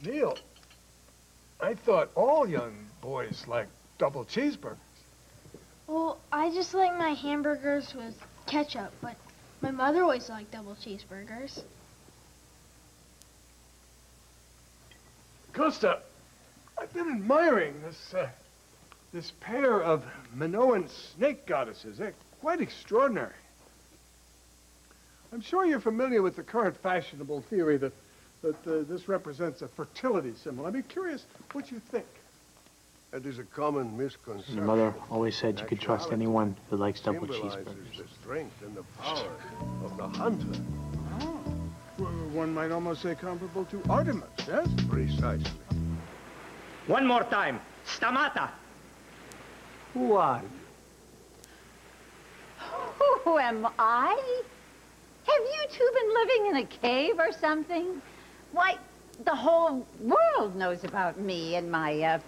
Neil, I thought all young boys liked double cheeseburgers. Well, I just like my hamburgers with ketchup, but my mother always liked double cheeseburgers. Costa, I've been admiring this pair of Minoan snake goddesses. They're quite extraordinary. I'm sure you're familiar with the current fashionable theory that this represents a fertility symbol. I'd be curious what you think. It is a common misconception. Your mother always said you could trust anyone who likes double cheeseburgers. The strength and the power of the hunter. Oh. Well, one might almost say comparable to Artemis, yes? Precisely. One more time. Stamata. Who are you? Who am I? Have you two been living in a cave or something? Why, the whole world knows about me and my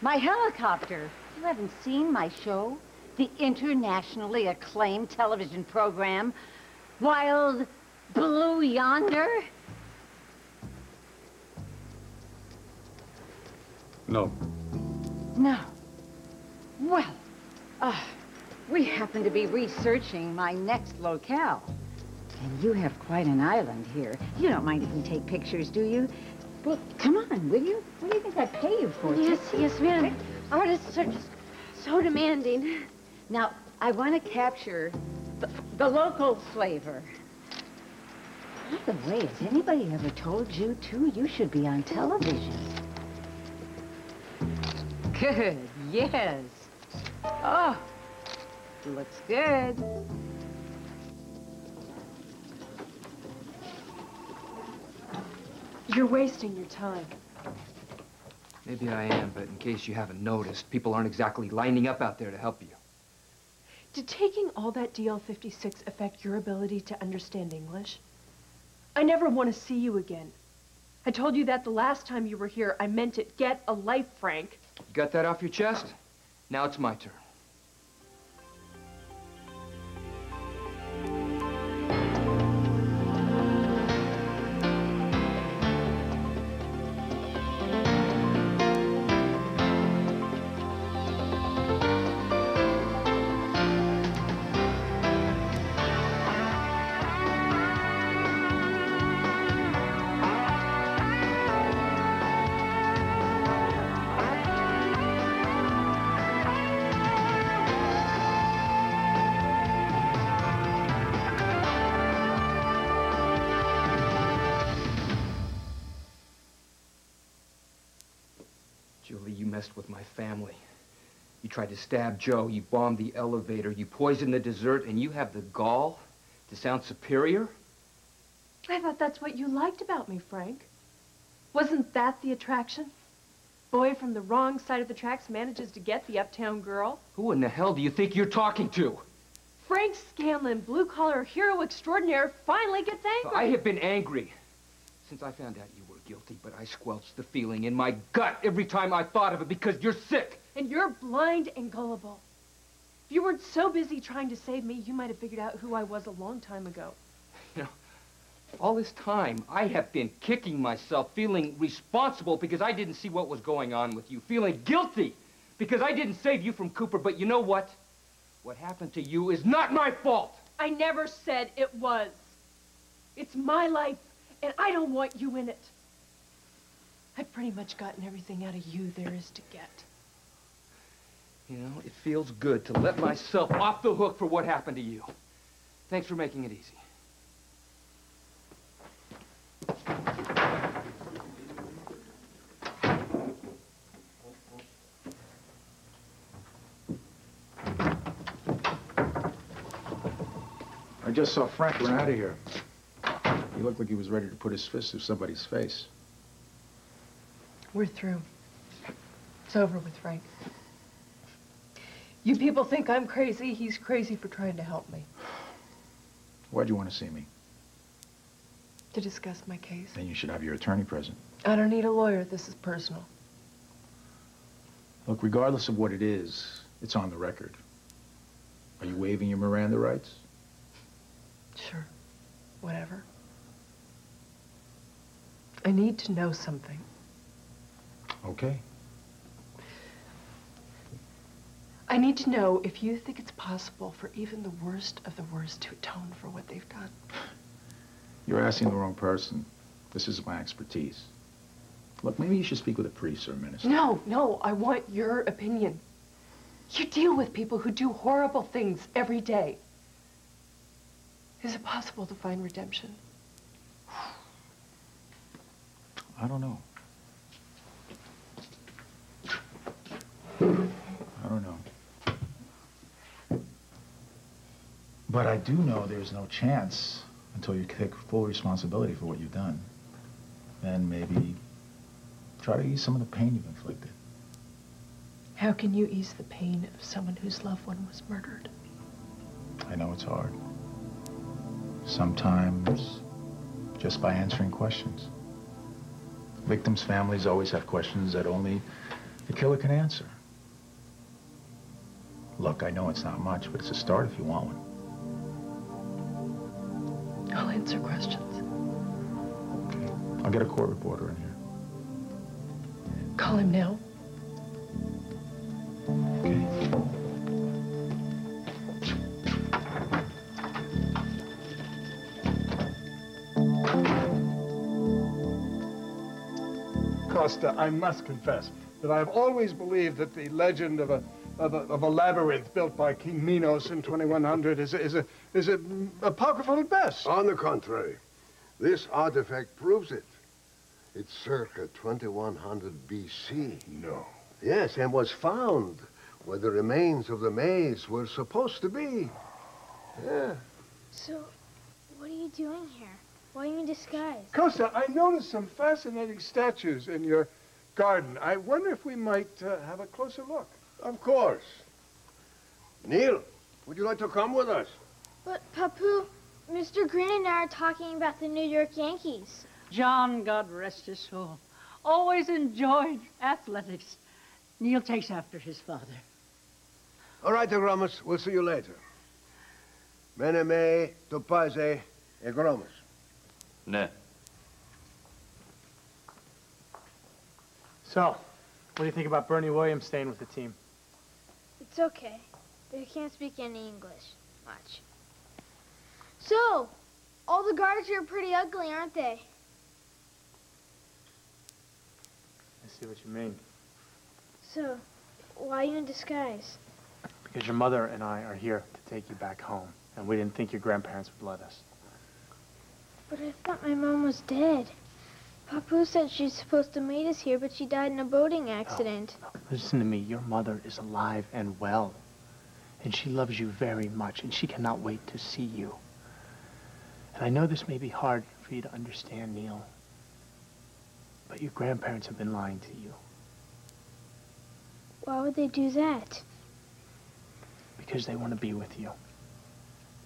helicopter. You haven't seen my show? The internationally acclaimed television program, Wild Blue Yonder? No. No. Well, we happen to be researching my next locale. And you have quite an island here. You don't mind if we take pictures, do you? Well, come on, will you? What do you think I pay you for? Yes, ma'am. Artists are just so demanding. Now, I want to capture the local flavor. By the way, has anybody ever told you, too, you should be on television? Good, yes. Oh, looks good. You're wasting your time. Maybe I am, but in case you haven't noticed, people aren't exactly lining up out there to help you. Did taking all that DL-56 affect your ability to understand English? I never want to see you again. I told you that the last time you were here. I meant it. Get a life, Frank. You got that off your chest? Now it's my turn. Julie, you messed with my family. You tried to stab Joe, you bombed the elevator, you poisoned the dessert, and you have the gall to sound superior? I thought that's what you liked about me, Frank. Wasn't that the attraction? Boy from the wrong side of the tracks manages to get the uptown girl. Who in the hell do you think you're talking to? Frank Scanlon, blue-collar hero extraordinaire, finally gets angry. I have been angry since I found out you were guilty, but I squelched the feeling in my gut every time I thought of it because you're sick. And you're blind and gullible. If you weren't so busy trying to save me, you might have figured out who I was a long time ago. You know, all this time, I have been kicking myself, feeling responsible because I didn't see what was going on with you, feeling guilty because I didn't save you from Cooper, but you know what? What happened to you is not my fault. I never said it was. It's my life, and I don't want you in it. I've pretty much gotten everything out of you there is to get. You know, it feels good to let myself off the hook for what happened to you. Thanks for making it easy. I just saw Frank run out of here. He looked like he was ready to put his fist through somebody's face. We're through. It's over with Frank. You people think I'm crazy. He's crazy for trying to help me. Why'd you want to see me? To discuss my case. Then you should have your attorney present. I don't need a lawyer. This is personal. Look, regardless of what it is, it's on the record. Are you waiving your Miranda rights? Sure. Whatever. I need to know something. Okay. I need to know if you think it's possible for even the worst of the worst to atone for what they've done. You're asking the wrong person. This is my expertise. Look, maybe you should speak with a priest or a minister. No, I want your opinion. You deal with people who do horrible things every day. Is it possible to find redemption? I don't know. I don't know. But I do know there's no chance until you take full responsibility for what you've done. Then maybe try to ease some of the pain you've inflicted. How can you ease the pain of someone whose loved one was murdered? I know it's hard. Sometimes just by answering questions. Victims' families always have questions that only the killer can answer. Look, I know it's not much, but it's a start if you want one. I'll answer questions. Okay. I'll get a court reporter in here. Call him now. Okay. Costa, I must confess that I've always believed that the legend of a labyrinth built by King Minos in 2100 is apocryphal at best. On the contrary, this artifact proves it. It's circa 2100 BC. No. Yes, and was found where the remains of the maze were supposed to be. Yeah. So, what are you doing here? Why are you in disguise? Costa, I noticed some fascinating statues in your garden. I wonder if we might have a closer look. Of course. Neil, would you like to come with us? But, Papu, Mr. Green and I are talking about the New York Yankees. John, God rest his soul, always enjoyed athletics. Neil takes after his father. All right, Agromus, we'll see you later. Mene me, topaze, Agromus. Ne. So, what do you think about Bernie Williams staying with the team? It's okay. They can't speak any English. Much. So, all the guards here are pretty ugly, aren't they? I see what you mean. So, why are you in disguise? Because your mother and I are here to take you back home, and we didn't think your grandparents would let us. But I thought my mom was dead. Papu said she's supposed to meet us here, but she died in a boating accident. No. Listen to me. Your mother is alive and well. And she loves you very much, and she cannot wait to see you. And I know this may be hard for you to understand, Neil. But your grandparents have been lying to you. Why would they do that? Because they want to be with you.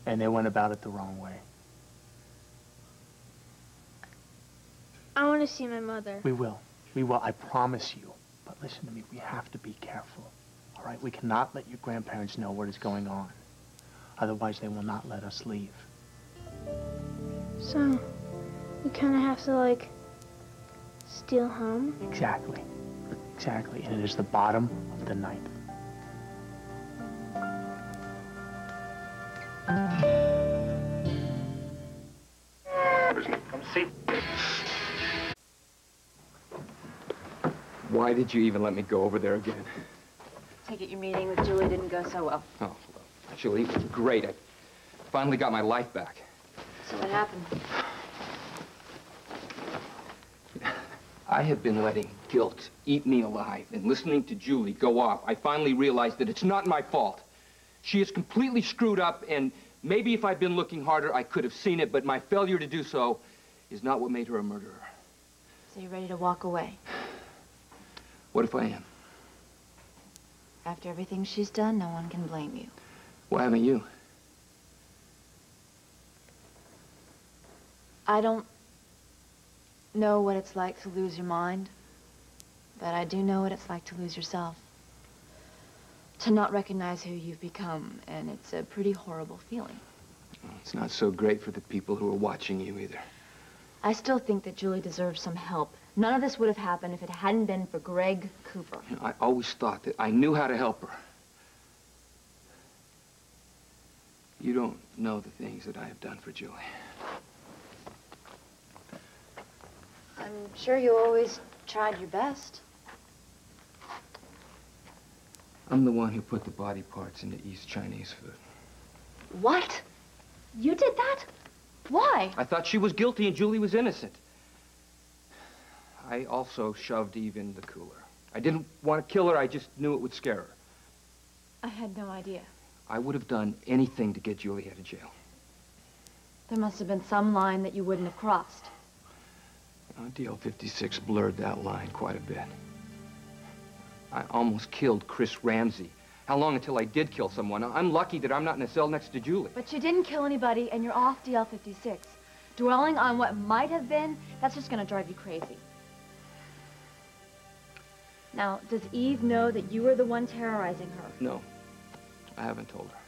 And they went about it the wrong way. I want to see my mother. We will. We will. I promise you. But listen to me. We have to be careful. All right? We cannot let your grandparents know what is going on. Otherwise, they will not let us leave. So, we kind of have to, like, steal home? Exactly. Exactly. And it is the bottom of the night. Come see. Why did you even let me go over there again? Take it your meeting with Julie didn't go so well. Oh, actually, it was great. I finally got my life back. So what happened? I have been letting guilt eat me alive, and listening to Julie go off, I finally realized that it's not my fault. She is completely screwed up, and maybe if I'd been looking harder, I could have seen it, but my failure to do so is not what made her a murderer. So you're ready to walk away? What if I am? After everything she's done, no one can blame you. Why haven't you? I don't know what it's like to lose your mind, but I do know what it's like to lose yourself. To not recognize who you've become, and it's a pretty horrible feeling. Well, it's not so great for the people who are watching you either. I still think that Julie deserves some help. None of this would have happened if it hadn't been for Greg Cooper. You know, I always thought that I knew how to help her. You don't know the things that I have done for Julie. I'm sure you always tried your best. I'm the one who put the body parts into East Chinese food. What? You did that? Why? I thought she was guilty and Julie was innocent. I also shoved Eve in the cooler. I didn't want to kill her, I just knew it would scare her. I had no idea. I would have done anything to get Julie out of jail. There must have been some line that you wouldn't have crossed. DL-56 blurred that line quite a bit. I almost killed Chris Ramsey. How long until I did kill someone? I'm lucky that I'm not in a cell next to Julie. But you didn't kill anybody, and you're off DL-56. Dwelling on what might have been, that's just gonna drive you crazy. Now, does Eve know that you were the one terrorizing her? No, I haven't told her.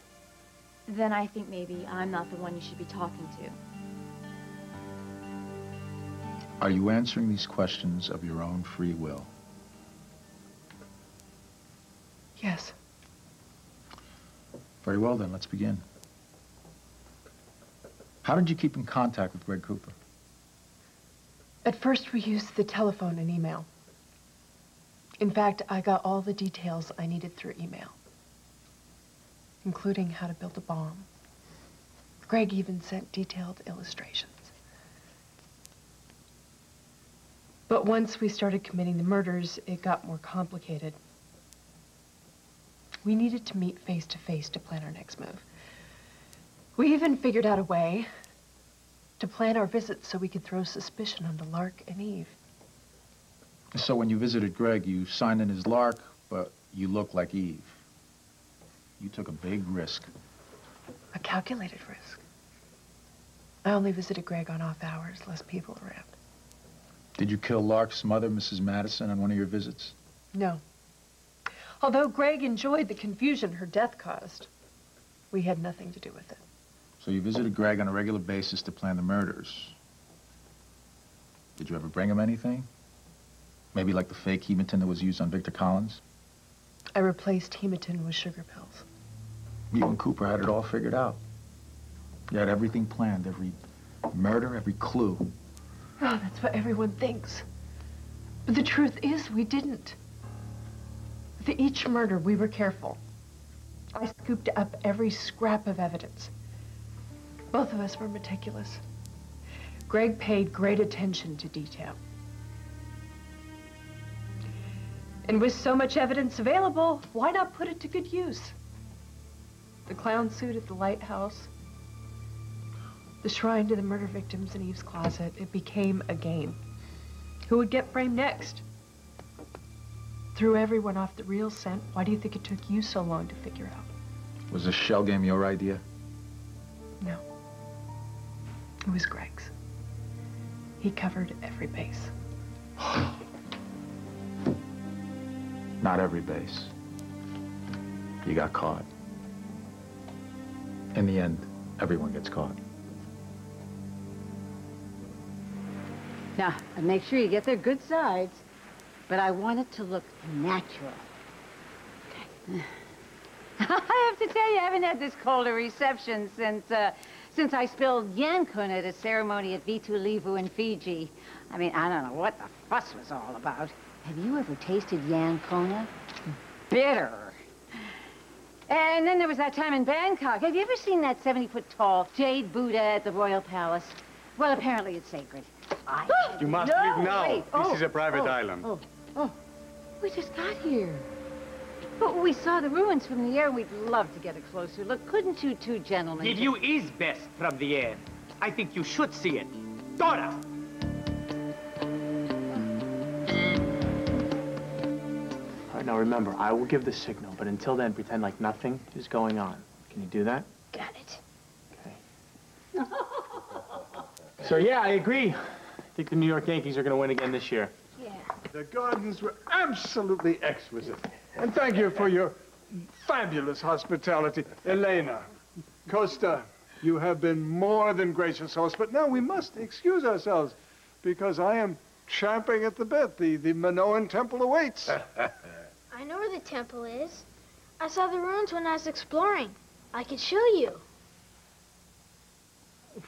Then I think maybe I'm not the one you should be talking to. Are you answering these questions of your own free will? Yes. Very well, then, let's begin. How did you keep in contact with Greg Cooper? At first, we used the telephone and email. In fact, I got all the details I needed through email, including how to build a bomb. Greg even sent detailed illustrations. But once we started committing the murders, it got more complicated. We needed to meet face to face to plan our next move. We even figured out a way to plan our visits so we could throw suspicion onto Lark and Eve. So when you visited Greg, you signed in as Lark, but you looked like Eve. You took a big risk. A calculated risk. I only visited Greg on off hours, less people around. Did you kill Lark's mother, Mrs. Madison, on one of your visits? No. Although Greg enjoyed the confusion her death caused, we had nothing to do with it. So you visited Greg on a regular basis to plan the murders. Did you ever bring him anything? Maybe like the fake hematin that was used on Victor Collins? I replaced hematin with sugar pills. You and Cooper had it all figured out. You had everything planned, every murder, every clue. Oh, that's what everyone thinks. But the truth is, we didn't. For each murder, we were careful. I scooped up every scrap of evidence. Both of us were meticulous. Greg paid great attention to detail. And with so much evidence available, why not put it to good use? The clown suit at the lighthouse, the shrine to the murder victims in Eve's closet, it became a game. Who would get framed next? Threw everyone off the real scent. Why do you think it took you so long to figure out? Was this shell game your idea? No. It was Greg's. He covered every base. Not every base. You got caught. In the end, everyone gets caught. Now, make sure you get their good sides, but I want it to look natural. Okay. I have to tell you, I haven't had this cold a reception since I spilled Yankun at a ceremony at Vitu Levu in Fiji. I mean, I don't know what the fuss was all about. Have you ever tasted Yankona? Bitter. And then there was that time in Bangkok. Have you ever seen that 70-foot-tall jade Buddha at the Royal Palace? Well, apparently it's sacred. You must leave now. This is a private island. We just got here. But we saw the ruins from the air. We'd love to get a closer look. Couldn't you two gentlemen? The view is best from the air. I think you should see it. Dora! All right, now remember, I will give the signal, but until then, pretend like nothing is going on. Can you do that? Got it. Okay. So, yeah, I agree. I think the New York Yankees are going to win again this year. Yeah. The gardens were absolutely exquisite. And thank you for your fabulous hospitality. Elena, Costa, You have been more than gracious host, but now we must excuse ourselves because I am champing at the bit. The Minoan temple awaits. I know where the temple is. I saw the ruins when I was exploring. I could show you.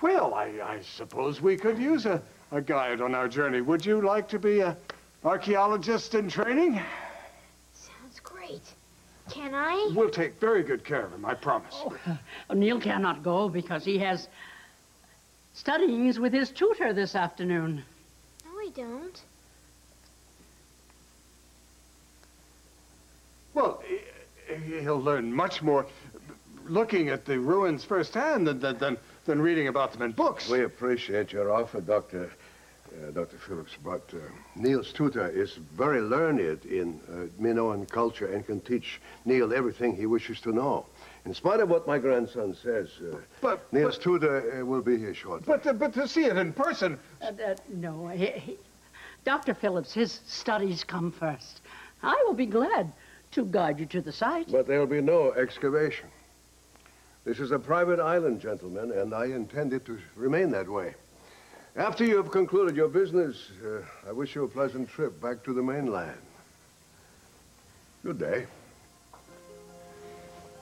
Well, I suppose we could use a guide on our journey. Would you like to be an archaeologist in training? Sounds great. Can I? We'll take very good care of him, I promise. Oh, Neil cannot go because he has studyings with his tutor this afternoon. No, I don't. Well, he'll learn much more looking at the ruins firsthand than reading about them in books. We appreciate your offer, Dr. Phillips, but Neil's tutor is very learned in Minoan culture and can teach Neil everything he wishes to know. In spite of what my grandson says, Neil's tutor will be here shortly. But to see it in person... No, Dr. Phillips, his studies come first. I will be glad to guide you to the site. But there'll be no excavation. This is a private island, gentlemen, and I intend it to remain that way. After you have concluded your business, I wish you a pleasant trip back to the mainland. Good day.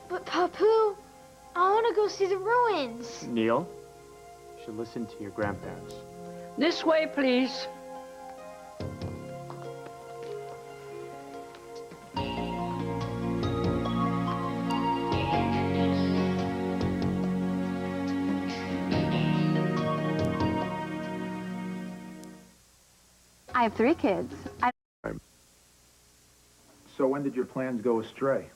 But, Papu, I want to go see the ruins. Neil, you should listen to your grandparents. This way, please. I have 3 kids. So when did your plans go astray?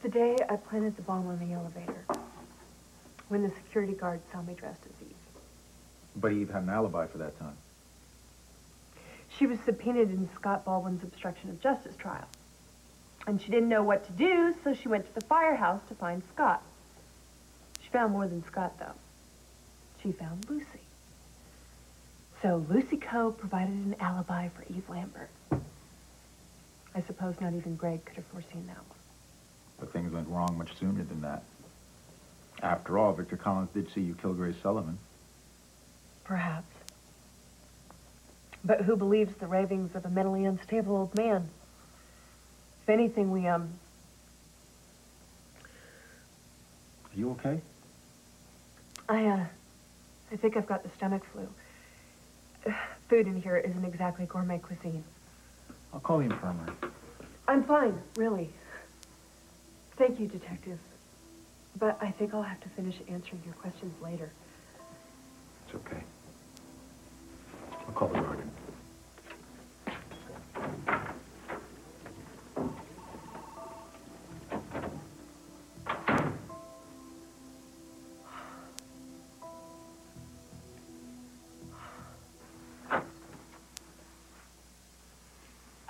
The day I planted the bomb on the elevator, when the security guard saw me dressed as Eve. But Eve had an alibi for that time. She was subpoenaed in Scott Baldwin's obstruction of justice trial. And she didn't know what to do, so she went to the firehouse to find Scott. She found more than Scott, though. She found Lucy. So Lucy Coe provided an alibi for Eve Lambert. I suppose not even Greg could have foreseen that one. But things went wrong much sooner than that. After all, Victor Collins did see you kill Grace Sullivan. Perhaps. But who believes the ravings of a mentally unstable old man? If anything, we, Are you okay? I think I've got the stomach flu. Food in here isn't exactly gourmet cuisine. I'll call the infirmary. I'm fine, really. Thank you, Detective. But I think I'll have to finish answering your questions later. It's okay. I'll call the guardian.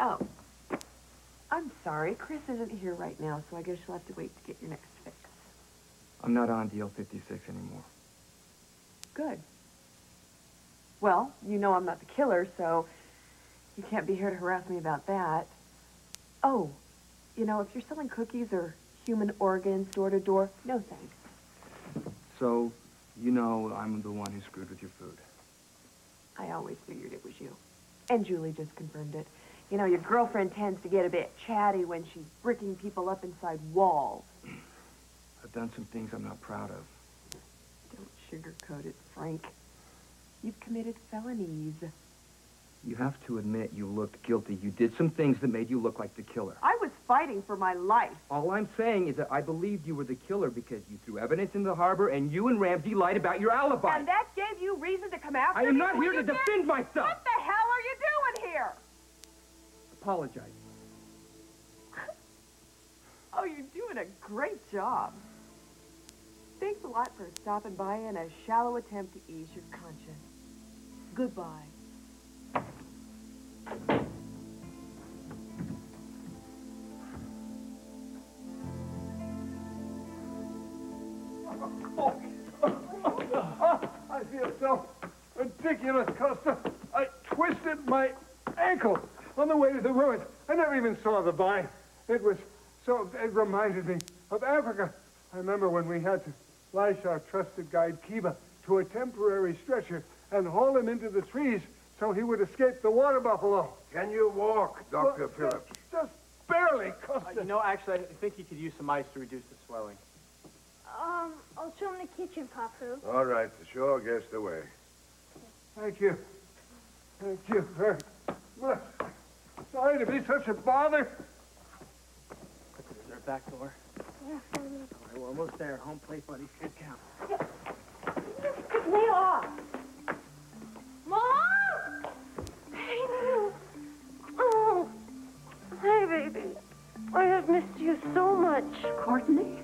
Oh. I'm sorry. Chris isn't here right now, so I guess you'll have to wait to get your next fix. I'm not on DL56 anymore. Good. Well, you know I'm not the killer, so you can't be here to harass me about that. Oh, you know, if you're selling cookies or human organs door to door, no thanks. So, you know I'm the one who screwed with your food. I always figured it was you. And Julie just confirmed it. You know, your girlfriend tends to get a bit chatty when she's bricking people up inside walls. I've done some things I'm not proud of. Don't sugarcoat it, Frank. You've committed felonies. You have to admit you looked guilty. You did some things that made you look like the killer. I was fighting for my life. All I'm saying is that I believed you were the killer because you threw evidence in the harbor and you and Ramsey lied about your alibi. And that gave you reason to come after me? I am not here to defend myself. What the hell are you doing here? Apologize. Oh, you're doing a great job. Thanks a lot for stopping by in a shallow attempt to ease your conscience. Goodbye. I feel so ridiculous, Costa. I twisted my ankle on the way to the ruins. I never even saw the vine. It reminded me of Africa. I remember when we had to lash our trusted guide, Kiva, to a temporary stretcher and haul him into the trees so he would escape the water buffalo. Can you walk, Dr. Phillips? Just barely, Costa. You know, actually, I think you could use some ice to reduce the swelling. I'll show him the kitchen, Papu. All right, sure, guess the way. Thank you. Thank you very much. Sorry to be such a bother. Is there a back door? Yeah. All right, we're almost there. Home plate, buddy. Should count. Lay off. Mom! Hey, Lou. Oh. Hey, baby. I have missed you so much. Courtney?